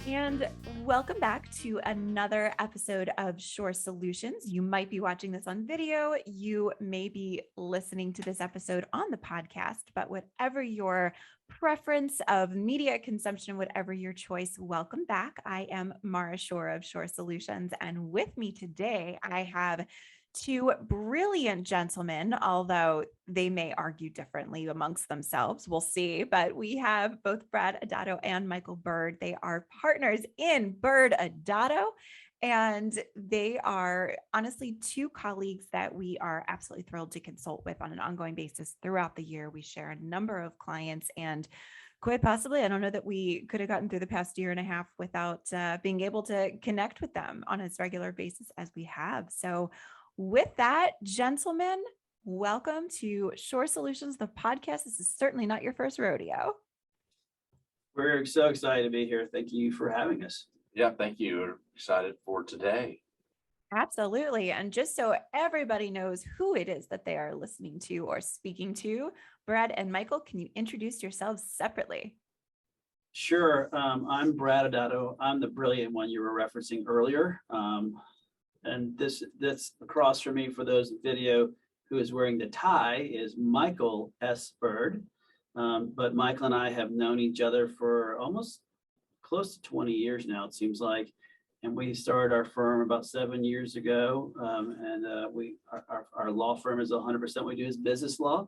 And welcome back to another episode of Shorr Solutions. You might be watching this on video. You may be listening to this episode on the podcast, but whatever your preference of media consumption, whatever your choice, welcome back. I am Mara Shorr of Shorr Solutions. And with me today, I have two brilliant gentlemen, although they may argue differently amongst themselves. We'll see. But we have both Brad Adatto and Michael Byrd. They are partners in ByrdAdatto. And they are honestly two colleagues that we are absolutely thrilled to consult with on an ongoing basis throughout the year. We share a number of clients, and quite possibly, I don't know that we could have gotten through the past year and a half without being able to connect with them on as regular basis as we have. So with that, gentlemen, welcome to Shorr Solutions, the podcast. This is certainly not your first rodeo. We're so excited to be here. Thank you for having us. Yeah, thank you. We're excited for today. Absolutely. And just so everybody knows who it is that they are listening to or speaking to, Brad and Michael, can you introduce yourselves separately? Sure. I'm Brad Adatto. I'm the brilliant one you were referencing earlier. And this across from me, for those in video, who is wearing the tie is Michael S. Byrd. But Michael and I have known each other for almost close to 20 years now, it seems like. And we started our firm about 7 years ago. Our law firm is 100% we do is business law.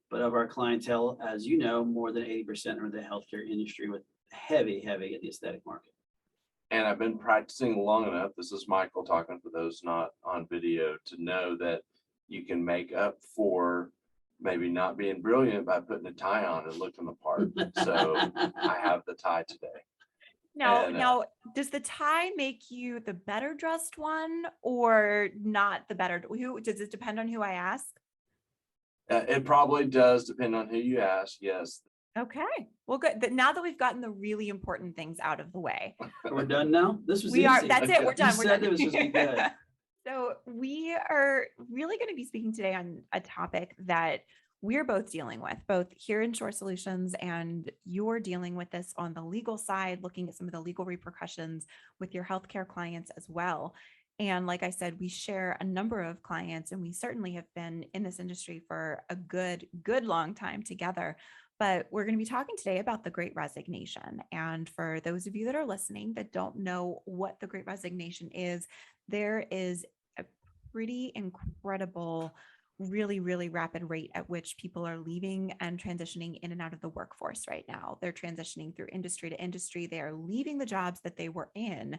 But of our clientele, as you know, more than 80% are in the healthcare industry, with heavy in the aesthetic market. And I've been practicing long enough, this is Michael talking for those not on video, to know that you can make up for maybe not being brilliant by putting a tie on and looking the part. So I have the tie today. Now, does the tie make you the better dressed one or not the better? Does it depend on who I ask? It probably does depend on who you ask. Yes. Okay. Well, good. Now that we've gotten the really important things out of the way. We're done now? This was easy. That's it. We're done. We're done. It was just good. So we are really going to be speaking today on a topic that we're both dealing with, both here in Shorr Solutions, and you're dealing with this on the legal side, looking at some of the legal repercussions with your healthcare clients as well. And like I said, we share a number of clients, and we certainly have been in this industry for a good long time together. But we're going to be talking today about the Great Resignation. And for those of you that are listening that don't know what the Great Resignation is, there is a pretty incredible, really rapid rate at which people are leaving and transitioning in and out of the workforce right now. They're transitioning through industry to industry. They are leaving the jobs that they were in,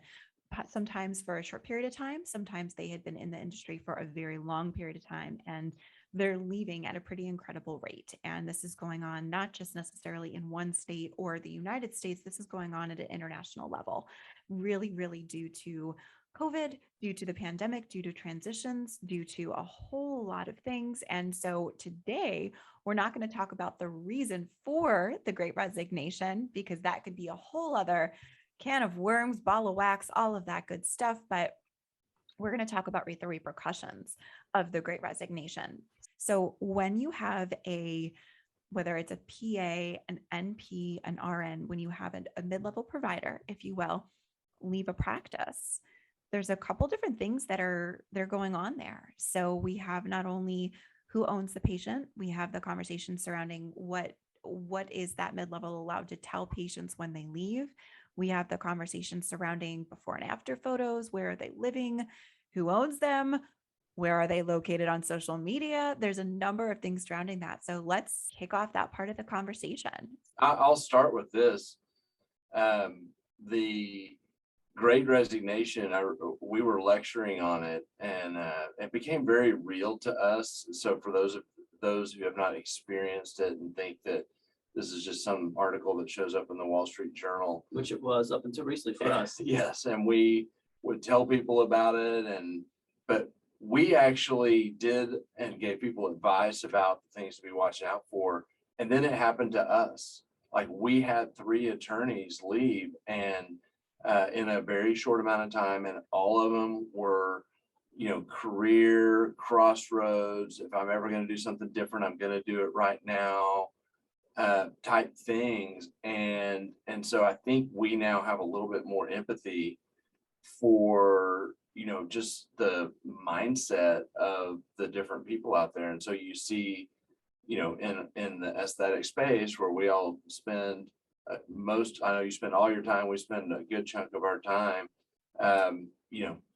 sometimes for a short period of time. Sometimes they had been in the industry for a very long period of time, and they're leaving at a pretty incredible rate. And this is going on not just necessarily in one state or the United States. This is going on at an international level, really due to COVID, due to the pandemic, due to transitions, due to a whole lot of things. And so today, we're not going to talk about the reason for the Great Resignation, because that could be a whole other can of worms, ball of wax, all of that good stuff. But we're going to talk about the repercussions of the Great Resignation. So when you have whether it's a PA, an NP, an RN, when you have a mid-level provider, if you will, leave a practice, there's a couple different things they're going on there. So we have not only who owns the patient, we have the conversation surrounding what is that mid-level allowed to tell patients when they leave. We have the conversation surrounding before and after photos. Where are they living? Who owns them? Where are they located on social media? There's a number of things surrounding that. So let's kick off that part of the conversation. I'll start with this. The Great Resignation, we were lecturing on it, and it became very real to us. So for those who have not experienced it and think that this is just some article that shows up in the Wall Street Journal, which it was up until recently for us. Yes, and we would tell people about it, but we actually did and gave people advice about the things to be watching out for. And then it happened to us. Like, we had 3 attorneys leave, and in a very short amount of time, and all of them were, career crossroads. If I'm ever going to do something different, I'm going to do it right now. type things. And so I think we now have a little bit more empathy for, just the mindset of the different people out there. And so you see, in the aesthetic space where we all spend I know you spend all your time, we spend a good chunk of our time.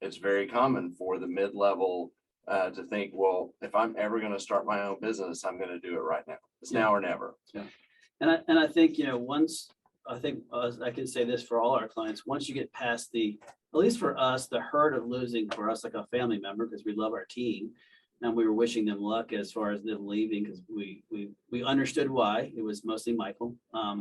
It's very common for the mid-level to think, well, if I'm ever going to start my own business, I'm going to do it right now. It's now or never. Yeah. And I think, I can say this for all our clients, once you get past at least for us, the hurt of losing for us, like a family member, because we love our team and we were wishing them luck as far as them leaving, because we understood why. It was mostly Michael,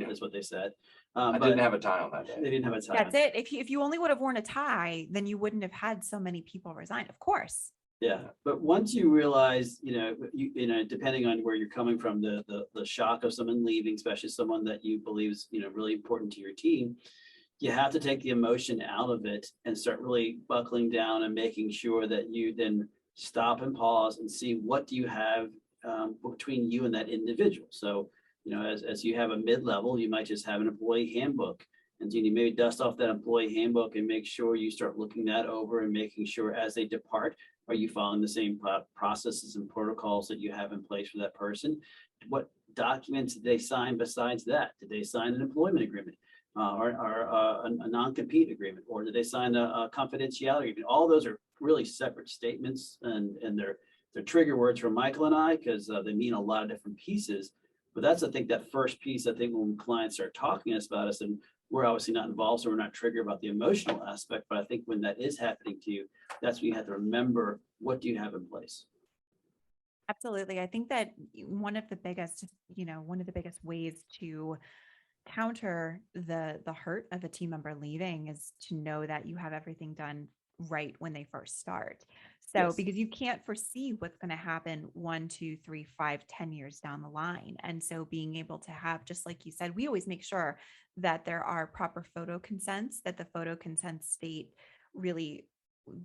is what they said. I didn't have a tie on that day. They didn't have a tie. That's it. If you only would have worn a tie, then you wouldn't have had so many people resign. Of course. Yeah, but once you realize, depending on where you're coming from, the shock of someone leaving, especially someone that you believe is, really important to your team, you have to take the emotion out of it and start really buckling down and making sure that you then stop and pause and see what do you have between you and that individual. So, as you have a mid-level, you might just have an employee handbook. And you maybe dust off that employee handbook and make sure you start looking that over and making sure as they depart, are you following the same processes and protocols that you have in place for that person? What documents did they sign besides that? Did they sign an employment agreement or a non-compete agreement? Or did they sign a confidentiality agreement? All those are really separate statements, and they're trigger words for Michael and I, because they mean a lot of different pieces. But that's, I think, that first piece, I think, when clients start talking to us about us, and we're obviously not involved, so we're not triggered about the emotional aspect. But I think when that is happening to you, that's when you have to remember, what do you have in place? Absolutely. I think that one of the biggest ways to counter the hurt of a team member leaving is to know that you have everything done right when they first start. So, Yes. because you can't foresee what's going to happen 1, 2, 3, 5, 10 years down the line. And so being able to have, just like you said, we always make sure that there are proper photo consents, that the photo consents state really,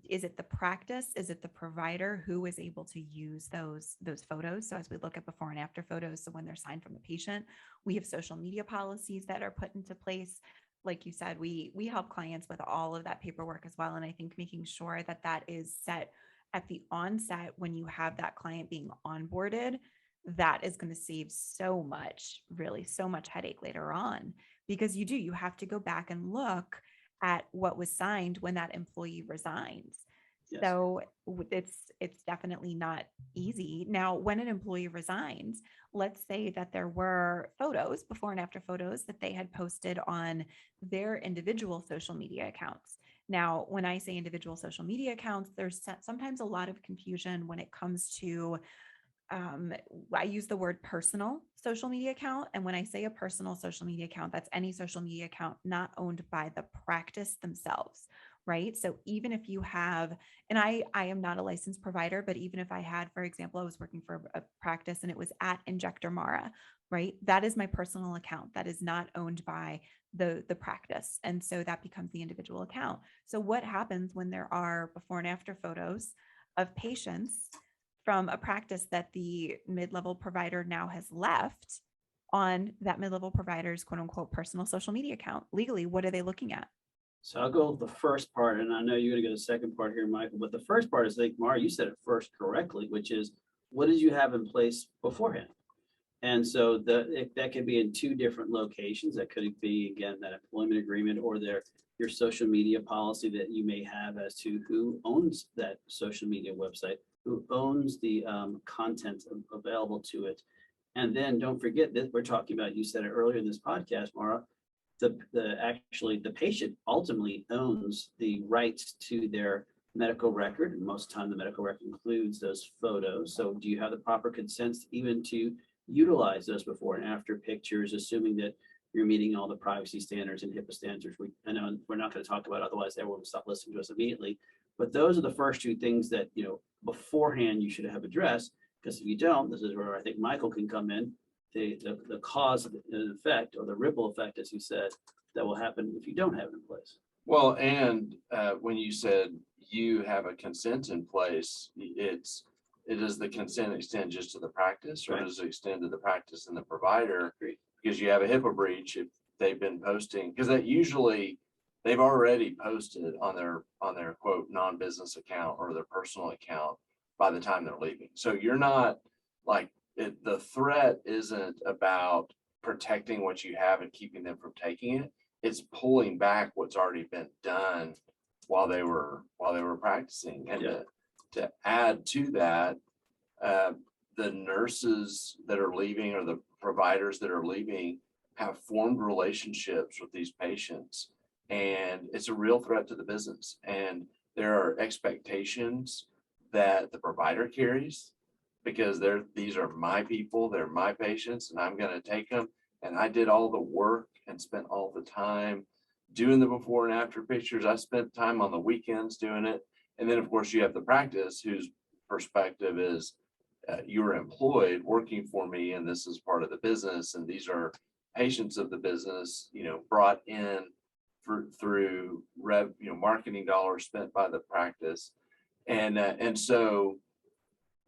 is it the practice? Is it the provider who is able to use those photos? So as we look at before and after photos, so when they're signed from the patient, we have social media policies that are put into place. Like you said, we help clients with all of that paperwork as well. And I think making sure that that is set at the onset when you have that client being onboarded, that is going to save so much headache later on, because you have to go back and look at what was signed when that employee resigns. Yes. So it's definitely not easy. Now, when an employee resigns, let's say that there were photos, before and after photos, that they had posted on their individual social media accounts. Now, when I say individual social media accounts, there's sometimes a lot of confusion when it comes to, I use the word personal social media account. And when I say a personal social media account, that's any social media account not owned by the practice themselves, right? So even if you have, and I am not a licensed provider, but even if I had, for example, I was working for a practice and it was at Injector Mara, right? That is my personal account. That is not owned by the practice. And so that becomes the individual account. So what happens when there are before and after photos of patients from a practice that the mid-level provider now has left on that mid-level provider's quote unquote personal social media account? Legally, what are they looking at? So I'll go with the first part, and I know you're going to go to the second part here, Michael, but the first part is, like, Mara, you said it first correctly, which is, what did you have in place beforehand? And so that could be in two different locations. That could be, again, that employment agreement or your social media policy that you may have as to who owns that social media website, who owns the content available to it. And then don't forget that we're talking about, you said it earlier in this podcast, Mara, the patient ultimately owns the rights to their medical record. And most of the time the medical record includes those photos. So do you have the proper consents even to utilize those before and after pictures, assuming that you're meeting all the privacy standards and HIPAA standards? I know we're not going to talk about it, otherwise everyone will stop listening to us immediately. But those are the first two things that, beforehand you should have addressed, because if you don't, this is where I think Michael can come in, the cause and effect, or the ripple effect, as you said, that will happen if you don't have it in place. Well, and when you said you have a consent in place, does the consent extend just to the practice, or Right. does it extend to the practice and the provider? Agreed. because you have a HIPAA breach if they've been posting, because that usually they've already posted on their quote non-business account or their personal account by the time they're leaving. So you're not like the threat isn't about protecting what you have and keeping them from taking it. It's pulling back what's already been done while they were practicing. And to add to that, the nurses that are leaving or the providers that are leaving have formed relationships with these patients, and it's a real threat to the business. And there are expectations that the provider carries, because these are my people, they're my patients, and I'm going to take them. And I did all the work and spent all the time doing the before and after pictures. I spent time on the weekends doing it. And then of course you have the practice whose perspective is you're employed working for me, and this is part of the business, and these are patients of the business, brought in through marketing dollars spent by the practice. And so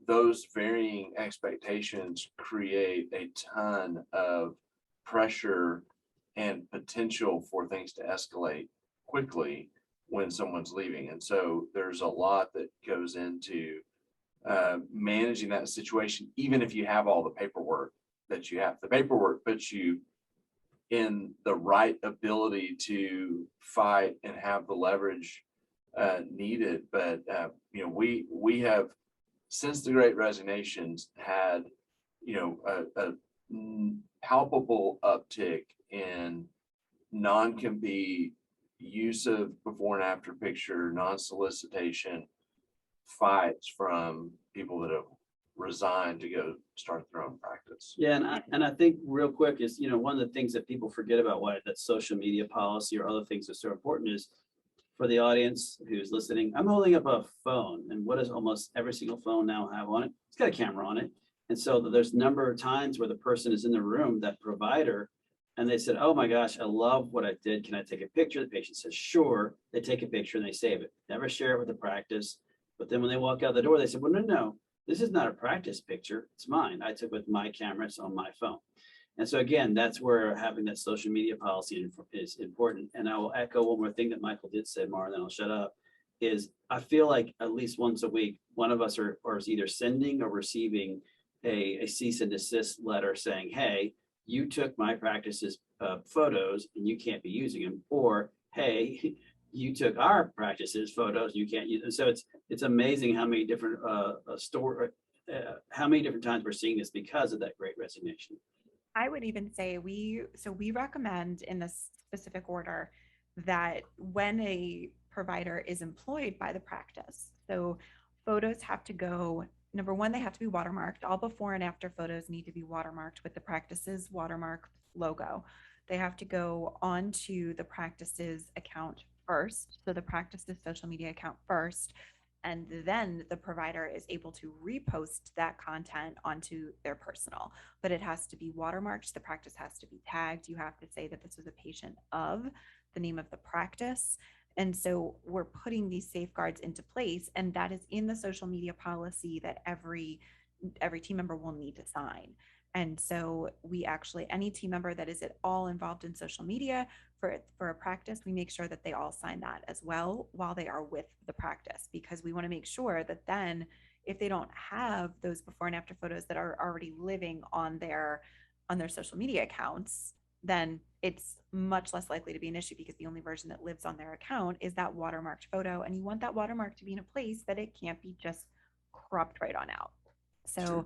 those varying expectations create a ton of pressure and potential for things to escalate quickly when someone's leaving. And so there's a lot that goes into managing that situation. Even if you have all the paperwork that you have, the paperwork puts you in the right ability to fight and have the leverage needed. But we have, since the Great Resignations, had a palpable uptick in non-compete, use of before and after picture, non-solicitation fights from people that have resigned to go start their own practice. Yeah, and I think real quick is, one of the things that people forget about why that social media policy or other things are so important is, for the audience who's listening, I'm holding up a phone, and what does almost every single phone now have on it? It's got a camera on it. And so there's a number of times where the person is in the room, that provider, and they said, oh my gosh, I love what I did. Can I take a picture? The patient says, sure. They take a picture and they save it. Never share it with the practice. But then when they walk out the door, they said, well, no, this is not a practice picture. It's mine. I took with my camera. It's on my phone. And so again, that's where having that social media policy is important. And I will echo one more thing that Michael did say, Mara, and then I'll shut up, is I feel like at least once a week, one of us is either sending or receiving a cease and desist letter saying, hey, you took my practice's photos and you can't be using them, or hey, you took our practice's photos, you can't use them. So it's amazing how many different how many different times we're seeing this because of that Great Resignation. I would even say we recommend in this specific order that when a provider is employed by the practice, so photos have to go, number one, they have to be watermarked. All before and after photos need to be watermarked with the practice's watermark logo. They have to go onto the practice's account first, so the practice's social media account first, and then the provider is able to repost that content onto their personal. But it has to be watermarked. The practice has to be tagged. You have to say that this was a patient of the name of the practice. And so we're putting these safeguards into place, and that is in the social media policy that every team member will need to sign. And so we actually, any team member that is at all involved in social media for a practice, we make sure that they all sign that as well while they are with the practice, because we want to make sure that then if they don't have those before and after photos that are already living on their social media accounts, then it's much less likely to be an issue, because the only version that lives on their account is that watermarked photo. And you want that watermark to be in a place that it can't be just cropped right on out. So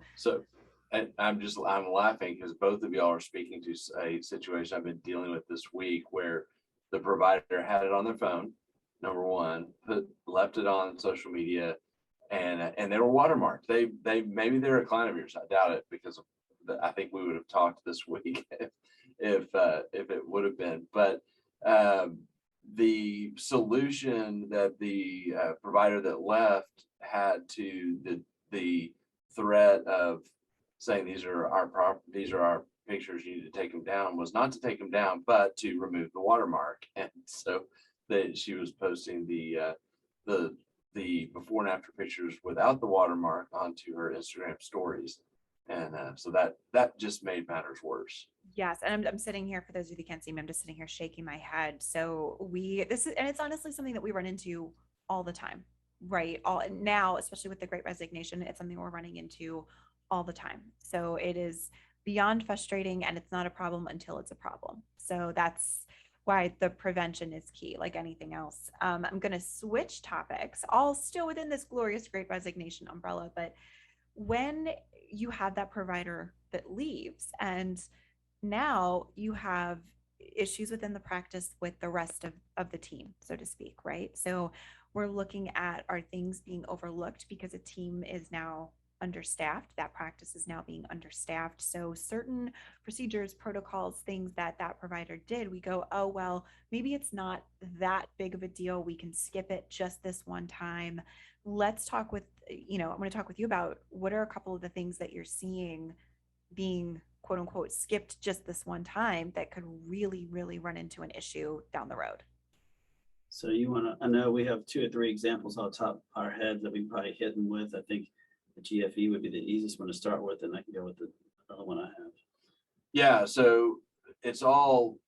I'm laughing because both of y'all are speaking to a situation I've been dealing with this week, where the provider had it on their phone, number one, left it on social media, and they were watermarked. They maybe they're a client of yours. I doubt it, because I think we would have talked this week if it would have been. But the solution that the provider that left had to the threat of saying these are our pictures, you need to take them down, was not to take them down, but to remove the watermark. And so that she was posting the before and after pictures without the watermark onto her Instagram stories. And so that just made matters worse. Yes, and I'm sitting here, for those of you who can't see me, I'm just sitting here shaking my head. So this is, and it's honestly something that we run into all the time, right? All now, especially with the Great Resignation, it's something we're running into all the time. So it is beyond frustrating, and it's not a problem until it's a problem. So that's why the prevention is key, like anything else. I'm going to switch topics, all still within this glorious Great Resignation umbrella, but when you have that provider that leaves and now you have issues within the practice with the rest of the team, so to speak, right? So we're looking at, are things being overlooked because a team is now understaffed? That practice is now being understaffed. So certain procedures, protocols, things that that provider did, we go, oh, well, maybe it's not that big of a deal. We can skip it just this one time. Let's talk with, I'm going to talk with you about what are a couple of the things that you're seeing being quote unquote skipped just this one time that could really, really run into an issue down the road. So you want to, I know we have 2 or 3 examples off the top of our head that we probably hit them with. I think the GFE would be the easiest one to start with, and I can go with the other one I have. Yeah, so it's all,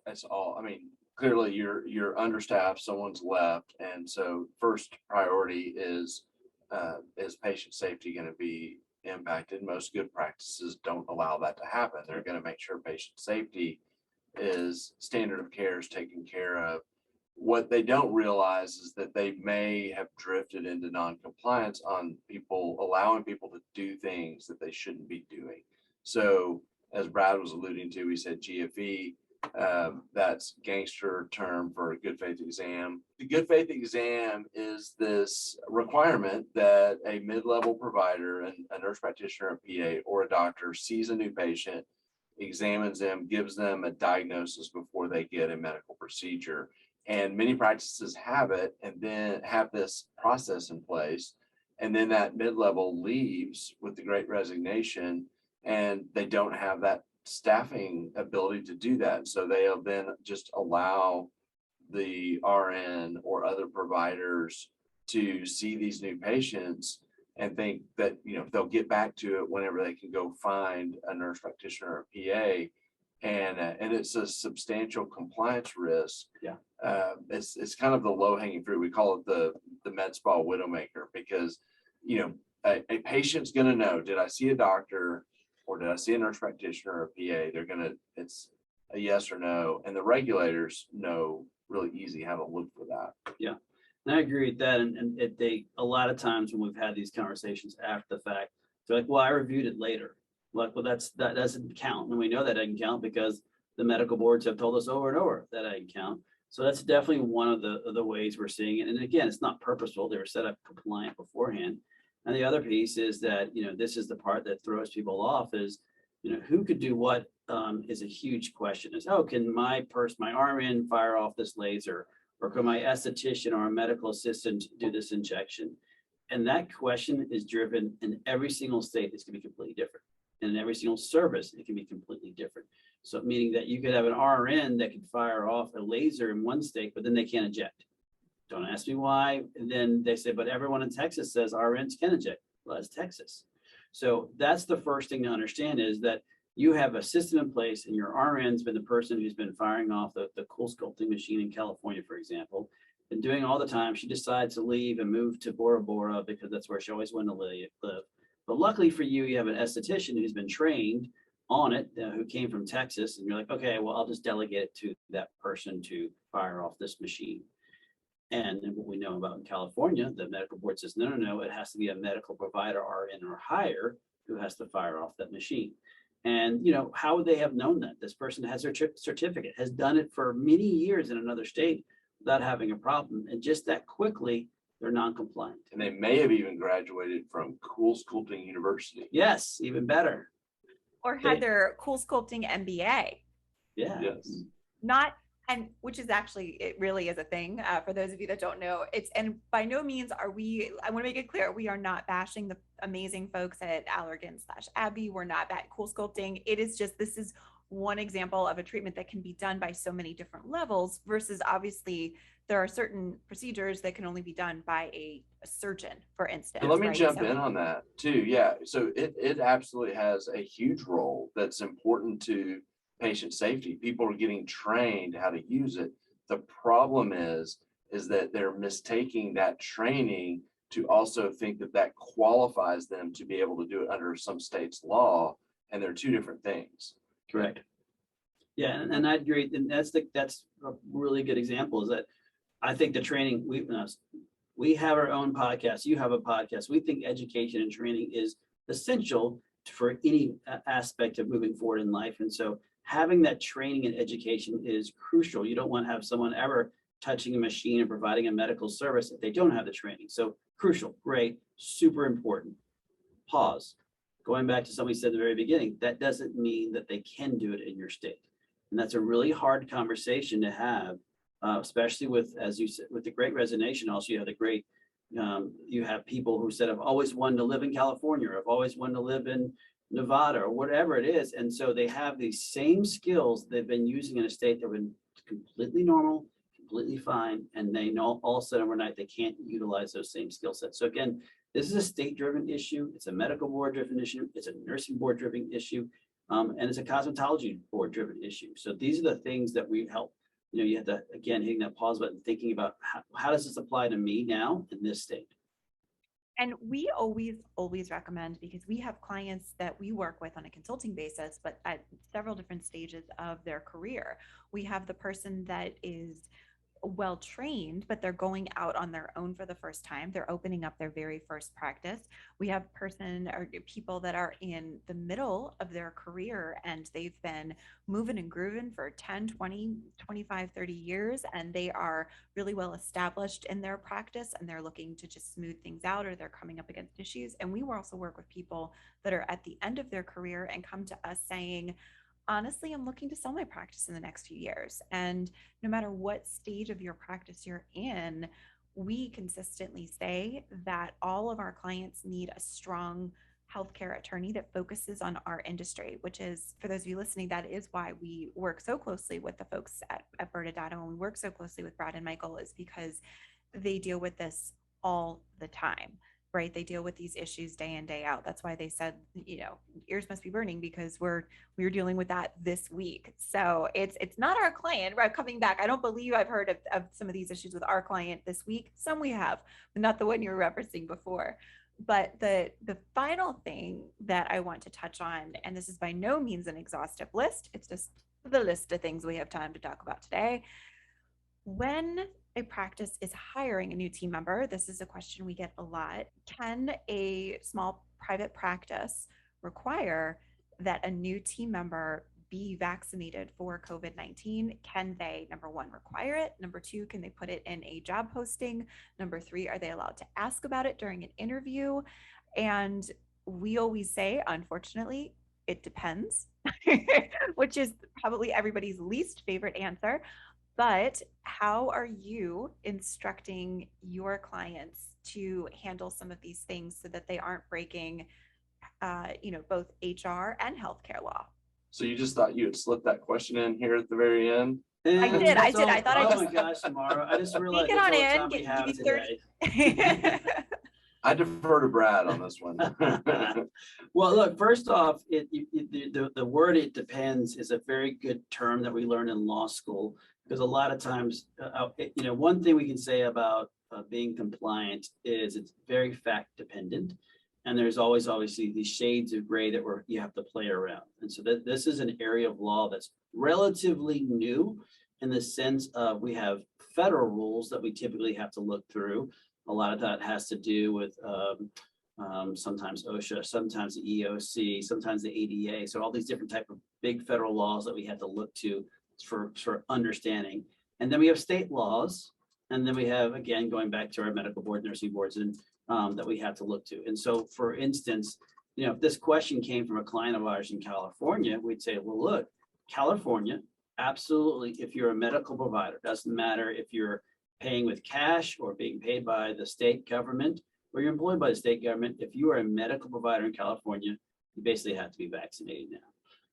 I mean, clearly you're understaffed, someone's left. And so first priority is patient safety going to be impacted? Most good practices don't allow that to happen. They're going to make sure patient safety is standard of care is taken care of. What they don't realize is that they may have drifted into non-compliance on people, allowing people to do things that they shouldn't be doing. So as Brad was alluding to, we said GFE, that's gangster term for a good faith exam. The good faith exam is this requirement that a mid-level provider, and a nurse practitioner, a PA, or a doctor sees a new patient, examines them, gives them a diagnosis before they get a medical procedure. And many practices have it and then have this process in place. And then that mid-level leaves with the Great Resignation, and they don't have that staffing ability to do that. So they'll then just allow the RN or other providers to see these new patients and think that, they'll get back to it whenever they can go find a nurse practitioner or a PA. And it's a substantial compliance risk. Yeah. It's kind of the low hanging fruit. We call it the med spa widowmaker, because a patient's going to know, did I see a doctor or did I see a nurse practitioner or a PA? It's a yes or no, and the regulators know really easy how to look for that. Yeah, and I agree with that. And they, a lot of times when we've had these conversations after the fact, they're like, well, I reviewed it later. Like, well, that doesn't count. And we know that doesn't count because the medical boards have told us over and over that doesn't count. So that's definitely one of the ways we're seeing it. And again, it's not purposeful. They were set up compliant beforehand. And the other piece is that, this is the part that throws people off is, who could do what is a huge question is, oh, can my RN fire off this laser, or can my esthetician or a medical assistant do this injection? And that question is driven in every single state. It's going to be completely different. And in every single service, it can be completely different. So meaning that you could have an RN that can fire off a laser in one state, but then they can't inject. Don't ask me why. And then they say, but everyone in Texas says RNs can inject. Well, that's Texas. So that's the first thing to understand, is that you have a system in place, and your RN's been the person who's been firing off the cool sculpting machine in California, for example, been doing all the time. She decides to leave and move to Bora Bora because that's where she always wanted to live. But luckily for you, you have an esthetician who's been trained on it, who came from Texas, and you're like, okay, well, I'll just delegate it to that person to fire off this machine. And what we know about in California, the medical board says, no, it has to be a medical provider, RN or higher, who has to fire off that machine. And, how would they have known that? This person has their certificate, has done it for many years in another state without having a problem. And just that quickly, they're non-compliant. And they may have even graduated from Cool Sculpting University. Yes, even better. Or had their cool sculpting MBA. Yeah. Yes. And which is actually, it really is a thing for those of you that don't know. And by no means I want to make it clear, we are not bashing the amazing folks at Allergan/Abbey. We're not that cool sculpting. It is just, this is one example of a treatment that can be done by so many different levels, versus obviously there are certain procedures that can only be done by a surgeon, for instance. So let me jump in on that too. Yeah. So it absolutely has a huge role that's important to patient safety. People are getting trained how to use it. The problem is that they're mistaking that training to also think that that qualifies them to be able to do it under some state's law, and they're two different things. Correct. Yeah, and I agree, and that's a really good example. Is that I think the training we have our own podcast. You have a podcast. We think education and training is essential for any aspect of moving forward in life, and so having that training and education is crucial. You don't want to have someone ever touching a machine and providing a medical service if they don't have the training. So crucial, great, super important. Pause. Going back to something said at the very beginning, that doesn't mean that they can do it in your state. And that's a really hard conversation to have, especially with, as you said, with the Great Resignation. Also, you have you have people who said, I've always wanted to live in California, or I've always wanted to live in Nevada, or whatever it is. And so they have these same skills they've been using in a state that have been completely normal, completely fine, and they know all of a sudden overnight they can't utilize those same skill sets. So again, this is a state-driven issue. It's a medical board-driven issue. It's a nursing board-driven issue, and it's a cosmetology board-driven issue. So these are the things that we help. You have to, again, hitting that pause button, thinking about how does this apply to me now in this state. And we always recommend, because we have clients that we work with on a consulting basis, but at several different stages of their career. We have the person that is well trained, but they're going out on their own for the first time. They're opening up their very first practice. We have people that are in the middle of their career and they've been moving and grooving for 10, 20, 25, 30 years, and they are really well established in their practice and they're looking to just smooth things out, or they're coming up against issues. And we will also work with people that are at the end of their career and come to us saying, honestly, I'm looking to sell my practice in the next few years. And no matter what stage of your practice you're in, we consistently say that all of our clients need a strong healthcare attorney that focuses on our industry, which is, for those of you listening, that is why we work so closely with the folks at ByrdAdatto, and we work so closely with Brad and Michael, is because they deal with this all the time. Right? They deal with these issues day in, day out. That's why they said, ears must be burning, because we're dealing with that this week. So it's not our client, right? Coming back. I don't believe I've heard of some of these issues with our client this week. Some we have, but not the one you were referencing before. But the final thing that I want to touch on, and this is by no means an exhaustive list, it's just the list of things we have time to talk about today. When a practice is hiring a new team member, this is a question we get a lot. Can a small private practice require that a new team member be vaccinated for COVID-19? Can they, number one, require it? Number two, can they put it in a job posting? Number three, are they allowed to ask about it during an interview? And we always say, unfortunately, it depends, which is probably everybody's least favorite answer. But how are you instructing your clients to handle some of these things so that they aren't breaking, both HR and healthcare law? So you just thought you would slip that question in here at the very end? I did. I thought oh my gosh, Mara! I just realized it on that's in. all the time we have Give today. I defer to Brad on this one. Well, look, first off, the word "it depends" is a very good term that we learned in law school, because a lot of times, one thing we can say about being compliant is it's very fact dependent, and there's always obviously these shades of gray that you have to play around. And so this is an area of law that's relatively new, in the sense of we have federal rules that we typically have to look through. A lot of that has to do with sometimes OSHA, sometimes the EOC, sometimes the ADA. So all these different type of big federal laws that we have to look to for understanding. And then we have state laws. And then we have, again, going back to our medical board, nursing boards, and that we have to look to. And so, for instance, if this question came from a client of ours in California, we'd say, well, look, California, absolutely, if you're a medical provider, doesn't matter if you're paying with cash or being paid by the state government or you're employed by the state government, if you are a medical provider in California, you basically have to be vaccinated now.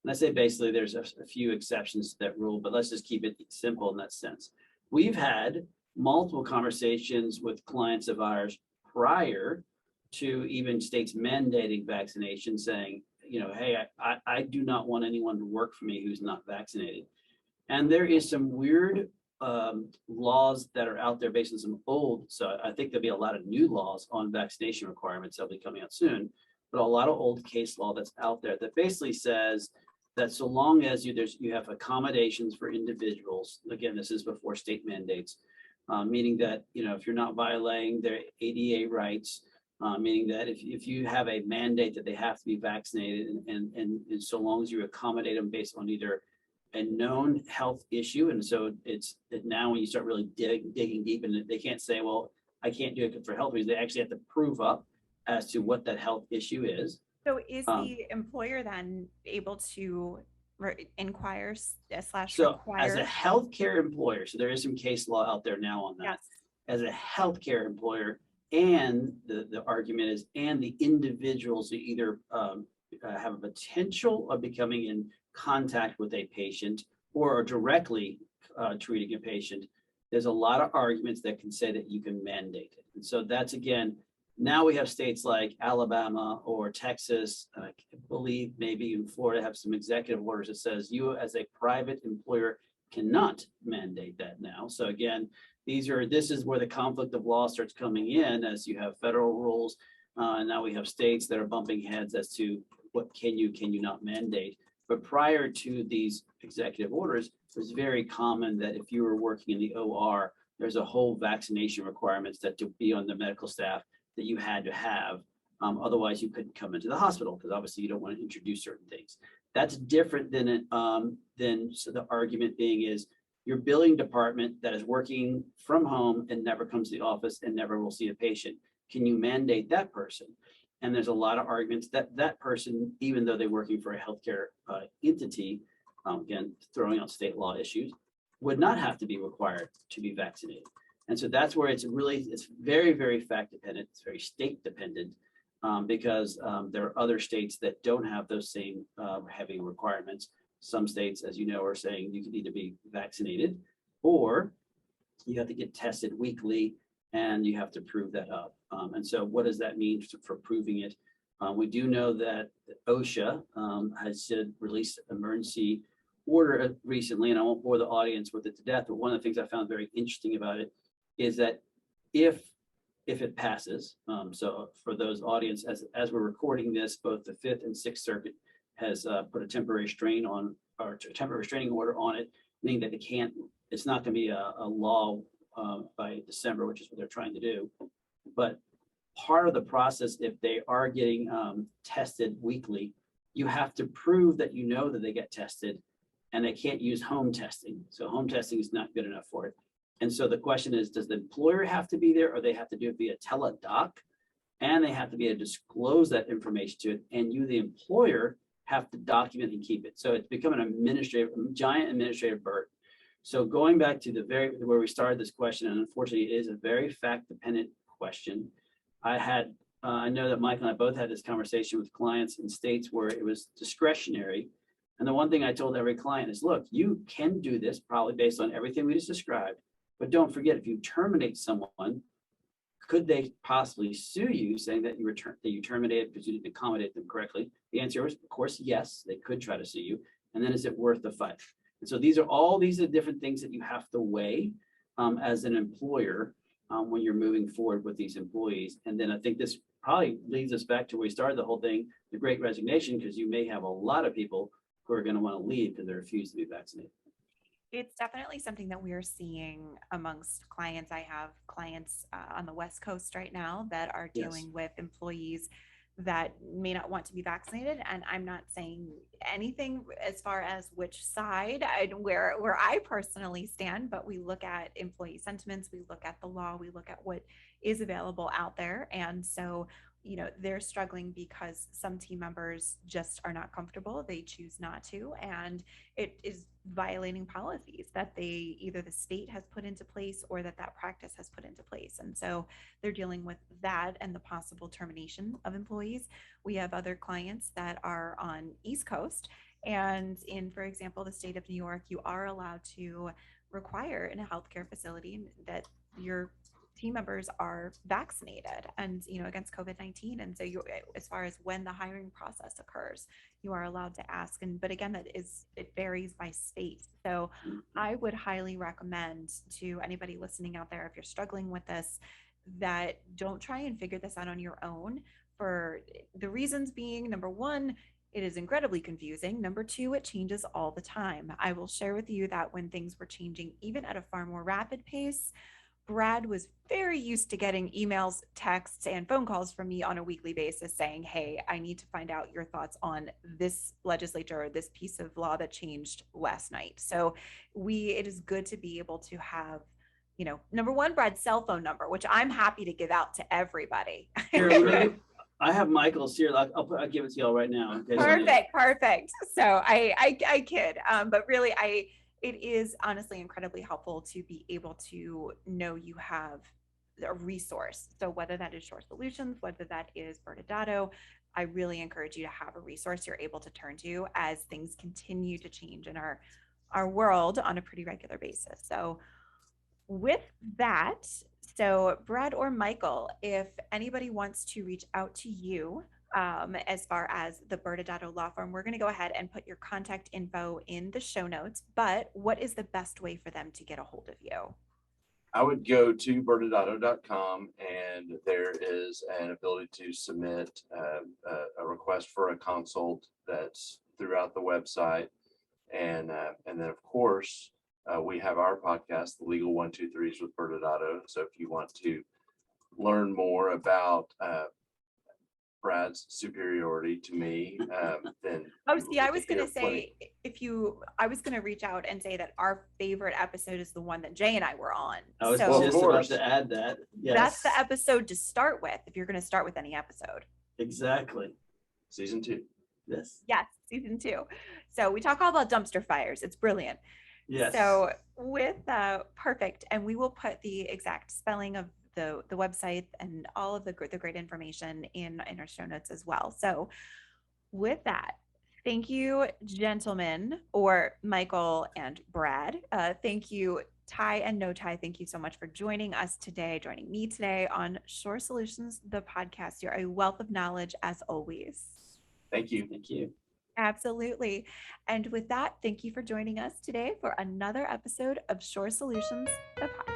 And I say basically, there's a few exceptions to that rule, but let's just keep it simple in that sense. We've had multiple conversations with clients of ours prior to even states mandating vaccination, saying, hey, I do not want anyone to work for me who's not vaccinated. And there is some weird laws that are out there based on some old. So I think there'll be a lot of new laws on vaccination requirements that'll be coming out soon. But a lot of old case law that's out there that basically says that so long as you have accommodations for individuals, again, this is before state mandates, meaning that if you're not violating their ADA rights, meaning that if you have a mandate that they have to be vaccinated, and so long as you accommodate them based on either a known health issue, and so it's now when you start really digging deep, and they can't say, well, I can't do it for health reasons. They actually have to prove up as to what that health issue is. So is the employer then able to inquire slash So as a require? healthcare employer, so there is some case law out there now on that. Yes. As a healthcare employer, and the argument is, and the individuals who either have a potential of becoming in contact with a patient or are directly treating a patient, there's a lot of arguments that can say that you can mandate it. And so that's, again, now we have states like Alabama or Texas, I believe maybe in Florida, have some executive orders that says you as a private employer cannot mandate that now. So again, this is where the conflict of law starts coming in, as you have federal rules, and now we have states that are bumping heads as to what can you not mandate. But prior to these executive orders, it was very common that if you were working in the OR, there's a whole vaccination requirements that to be on the medical staff that you had to have. Otherwise, you couldn't come into the hospital because obviously you don't want to introduce certain things. That's different than so the argument being is your billing department that is working from home and never comes to the office and never will see a patient. Can you mandate that person? And there's a lot of arguments that that person, even though they're working for a healthcare entity, again, throwing out state law issues, would not have to be required to be vaccinated. And so that's where it's very, very fact dependent. It's very state dependent because there are other states that don't have those same heavy requirements. Some states, as you know, are saying you can either be vaccinated or you have to get tested weekly and you have to prove that up. And so what does that mean for proving it? We do know that OSHA has released emergency order recently, and I won't bore the audience with it to death, but one of the things I found very interesting about it is that if it passes, so for those audience, as we're recording this, both the Fifth and Sixth Circuit has put a temporary restraining order on it, meaning that it's not going to be a law by December, which is what they're trying to do. But part of the process, if they are getting tested weekly, you have to prove that you know that they get tested, and they can't use home testing. So home testing is not good enough for it. And so the question is, does the employer have to be there, or they have to do it via teledoc, and they have to be able to disclose that information to it, and you, the employer, have to document and keep it. So it's become a giant administrative burden. So going back to where we started this question, and unfortunately it is a very fact-dependent question. I know that Mike and I both had this conversation with clients in states where it was discretionary. And the one thing I told every client is, look, you can do this probably based on everything we just described, but don't forget, if you terminate someone, could they possibly sue you saying that you terminated because you didn't accommodate them correctly? The answer is, of course, yes, they could try to sue you. And then is it worth the fight? And so these are different things that you have to weigh as an employer when you're moving forward with these employees. And then I think this probably leads us back to where we started the whole thing, the Great Resignation, because you may have a lot of people who are going to want to leave because they refuse to be vaccinated. It's definitely something that we're seeing amongst clients. I have clients on the West Coast right now that are dealing with employees that may not want to be vaccinated. And I'm not saying anything as far as which side where I personally stand, but we look at employee sentiments, we look at the law, we look at what is available out there. And so they're struggling because some team members just are not comfortable. They choose not to, and it is violating policies that either the state has put into place or that practice has put into place. And so they're dealing with that and the possible termination of employees. We have other clients that are on East Coast, and in, for example, the state of New York, you are allowed to require in a healthcare facility that your team members are vaccinated and, against COVID-19. And so as far as when the hiring process occurs, you are allowed to ask. But again, it varies by state. So I would highly recommend to anybody listening out there, if you're struggling with this, that don't try and figure this out on your own, for the reasons being, number one, it is incredibly confusing. Number two, it changes all the time. I will share with you that when things were changing, even at a far more rapid pace, Brad was very used to getting emails, texts, and phone calls from me on a weekly basis saying, hey, I need to find out your thoughts on this legislature or this piece of law that changed last night. So it is good to be able to have, number one, Brad's cell phone number, which I'm happy to give out to everybody. Here, I have Michael's here. I'll give it to y'all right now. in case you need it. Perfect. So I kid, but really it is honestly incredibly helpful to be able to know you have a resource. So whether that is Shorr Solutions, whether that is ByrdAdatto, I really encourage you to have a resource you're able to turn to as things continue to change in our world on a pretty regular basis. So with that, so Brad or Michael, if anybody wants to reach out to you, as far as the ByrdAdatto law firm, we're going to go ahead and put your contact info in the show notes, but what is the best way for them to get a hold of you? I would go to ByrdAdatto.com, and there is an ability to submit a request for a consult that's throughout the website. And then, of course, we have our podcast, The Legal 123s with ByrdAdatto. So if you want to learn more about Brad's superiority to me, then I was going to say, I was going to reach out and say that our favorite episode is the one that Jay and I were on. I was So just about to add that. Yes. that's the episode to start with, if you're going to start with any episode. Exactly. Season 2. Yes. Yes, season 2. So we talk all about dumpster fires. It's brilliant. Yes. So with perfect, and we will put the exact spelling of the website and all of the great information in our show notes as well. So with that, thank you, gentlemen, or Michael and Brad. Thank you, Ty and No Ty. Thank you so much for joining me today on Shorr Solutions, the podcast. You're a wealth of knowledge as always. Thank you. Thank you. Absolutely. And with that, thank you for joining us today for another episode of Shorr Solutions, the podcast.